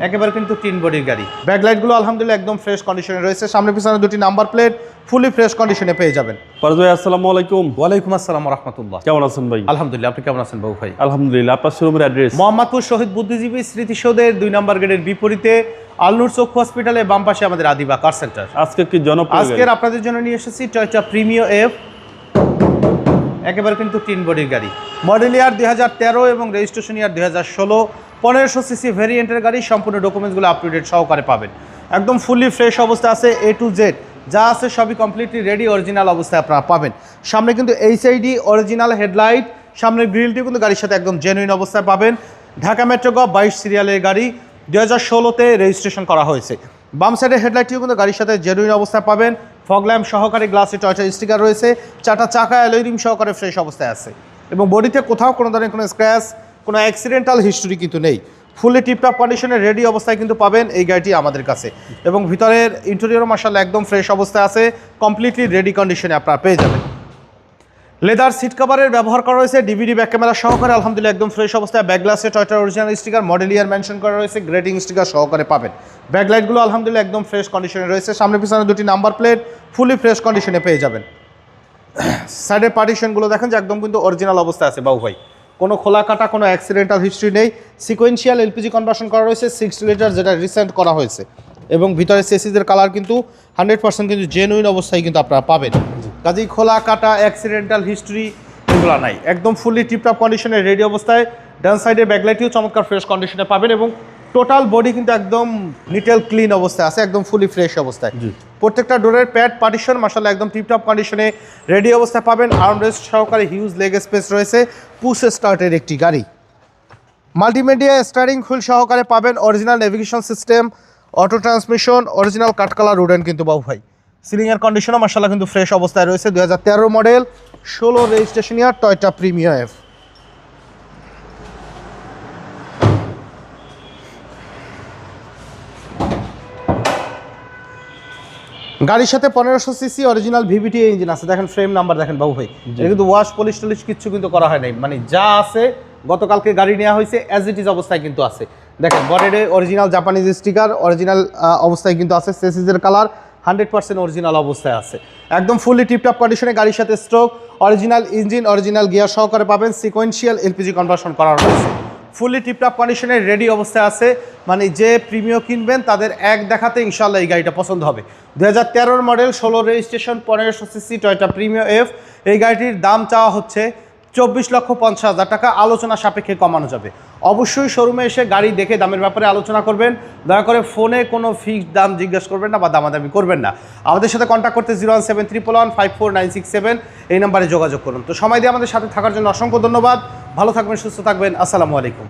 একেবারে কিন্তু 3 বডির গাড়ি। ব্যাকলাইটগুলো আলহামদুলিল্লাহ একদম ফ্রেশ কন্ডিশনে রয়েছে। সামনে পিছনে দুটি নাম্বার প্লেট ফুলি ফ্রেশ কন্ডিশনে পেয়ে যাবেন। ফারুক ভাই আসসালামু আলাইকুম। ওয়ালাইকুম আসসালাম ওয়া রাহমাতুল্লাহ। কেমন আছেন ভাই? আলহামদুলিল্লাহ, আপনি কেমন আছেন বাবু ভাই? আলহামদুলিল্লাহ। আপনার শোরুমের অ্যাড্রেস? মোহাম্মদপুর শহীদ বুদ্ধিজীবী স্মৃতিসৌধের 2 নম্বর গেটের বিপরীতে আলনুর চক্ষু হসপিটালের বাম পাশে আমাদের আদিবা কার সেন্টার। আজকে কি জনপ্রিয় আজকের আপনাদের জন্য নিয়ে এসেছি টয়োটা প্রিমিও এফ, একেবারে কিন্তু 3 বডির গাড়ি। মডেল ইয়ার 2013 এবং রেজিস্ট্রেশন ইয়ার 2016। 1500 সিসি ভেরিয়েন্টের গাড়ি। সম্পূর্ণ ডকুমেন্টসগুলো আপ টু ডেট সহকারে পাবেন। একদম ফুললি ফ্রেশ অবস্থা আছে, এ টু জেড যা আছে সবই কমপ্লিটলি রেডি অরিজিনাল অবস্থায় আপনারা পাবেন। সামনে কিন্তু এইচআইডি অরিজিনাল হেডলাইট, সামনের গ্রিলটিও কিন্তু গাড়ির সাথে একদম জেনুইন অবস্থায় পাবেন। ঢাকা মেট্রো গ 22 সিরিয়ালের গাড়ি, 2016-তে রেজিস্ট্রেশন করা হয়েছে। বাম সাইডের হেডলাইটটিও কিন্তু গাড়ির সাথে জেনুইন অবস্থায় পাবেন। ফগ ল্যাম্প সহকারে গ্লাসে টয়োটা স্টিকার রয়েছে। 4টা চাকা অ্যালয় রিম সহকারে ফ্রেশ অবস্থায় আছে এবং বডিতে কোথাও কোনো ধরনের কোনো স্ক্র্যাচ, কোনো অ্যাক্সিডেন্টাল হিস্টোরি কিন্তু নেই। ফুলি টিপটপ কন্ডিশনে রেডি অবস্থায় কিন্তু পাবেন এই গাড়িটি আমাদের কাছে। এবং ভিতরের ইন্টেরিয়র মাশাআল্লাহ একদম ফ্রেশ অবস্থায় আছে, কমপ্লিটলি রেডি কন্ডিশনে আপনারা পেয়ে যাবেন। লেদার সিট কভারের ব্যবহার করা রয়েছে, ডিভিডি ব্যাক ক্যামেরা সহকারে আলহামদুলিল্লাহ একদম ফ্রেশ অবস্থায়। ব্যাক গ্লাসে টয়োটার original sticker, model year mention করা রয়েছে, গ্রেডিং স্টিকার সহকারে পাবেন। ব্যাকলাইটগুলো আলহামদুলিল্লাহ একদম ফ্রেশ কন্ডিশনে রয়েছে। সামনে পিছনে দুটি নাম্বার প্লেট ফুলি ফ্রেশ কন্ডিশনে পেয়ে যাবেন। সাইডের পার্টিশনগুলো দেখেন যে একদম কিন্তু অরিজিনাল অবস্থায় আছে বাবু ভাই, কোনো খোলা কাটা, কোনো অ্যাক্সিডেন্টাল হিস্ট্রি নেই। সিকোয়েন্সিয়াল এলপিজি কনভার্সন করা রয়েছে 6 লিটার, যেটা রিসেন্ট করা হয়েছে। এবং ভিতরে চেসিসের কালার কিন্তু 100% কিন্তু জেনুইন অবস্থায় কিন্তু আপনারা পাবেন। কাজেই খোলা কাটা, অ্যাক্সিডেন্টাল হিস্ট্রি এগুলো নাই, একদম ফুলি টিপটপ কন্ডিশনে রেডি অবস্থায়। ডান সাইডের ব্যাকলাইটটিও চমৎকার ফ্রেশ কন্ডিশনে পাবেন এবং টোটাল বডি কিন্তু একদম নিটেল ক্লিন অবস্থায় আছে, একদম ফুলি ফ্রেশ অবস্থায়। প্রত্যেকটা ডোরের প্যাড পার্টিশন মাশাআল্লাহ একদম টিপটপ কন্ডিশনে রেডি অবস্থায় পাবেন। আর্মরেস্ট সহকারে হিউজ লেগ স্পেস রয়েছে। পুশ স্টার্টের একটি গাড়ি। মাল্টিমিডিয়া স্টিয়ারিং হুইল সহকারে পাবেন। Original navigation system, auto transmission, original কাঠকালার উডেন কিন্তু বাবু ভাই। সিলিংয়ের কন্ডিশনও মাশাআল্লাহ কিন্তু ফ্রেশ অবস্থায় রয়েছে। 2013 মডেল, 16 রেজিস্ট্রেশন ইয়ার, টয়োটা প্রিমিও এফ। গাড়ির সাথে 1500 সিসি অরিজিনাল ভিভিটি ইঞ্জিন আছে। দেখেন ফ্রেম নাম্বার দেখেন বাবু ভাই, এটা কিন্তু ওয়াশ পলিশ টলিশ কিচ্ছু কিন্তু করা হয় নাই, মানে যা আছে গতকালকে গাড়ি নেওয়া হয়েছে অ্যাজ ইট ইজ অবস্থায় কিন্তু আছে। দেখেন বডিতে অরিজিনাল জাপানিজ স্টিকার অরিজিনাল অবস্থায় কিন্তু আছে। চেসিসের কালার 100% অরিজিনাল অবস্থায় আছে, একদম ফুলি টিপটপ কন্ডিশনে। গাড়ির সাথে stroke, original engine, original gear সহকারে পাবেন। সিকোয়েন্সিয়াল এলপিজি কনভার্সন করা রয়েছে। ফুলি টিপটপ কন্ডিশনে রেডি অবস্থায় আছে, মানে যে প্রিমিও কিনবেন তাদের এক দেখাতে ইনশাআল্লাহ এই গাড়িটা পছন্দ হবে। 2013 model, 16 registration, 1500 CC Toyota Premio F. এই গাড়িটির দাম চাওয়া হচ্ছে 24,50,000 টাকা। আলোচনা সাপেক্ষে কমানো যাবে। অবশ্যই শোরুমে এসে গাড়ি দেখে দামের ব্যাপারে আলোচনা করবেন। দয়া করে ফোনে কোনো ফিক্সড দাম জিজ্ঞেস করবেন না বা দামাদামি করবেন না। আমাদের সাথে কন্ট্যাক্ট করতে 01731154967 এই নাম্বারে যোগাযোগ করুন। তো সময় দিয়ে আমাদের সাথে থাকার জন্য অসংখ্য ধন্যবাদ। ভালো থাকবেন, সুস্থ থাকবেন। আসসালামু আলাইকুম।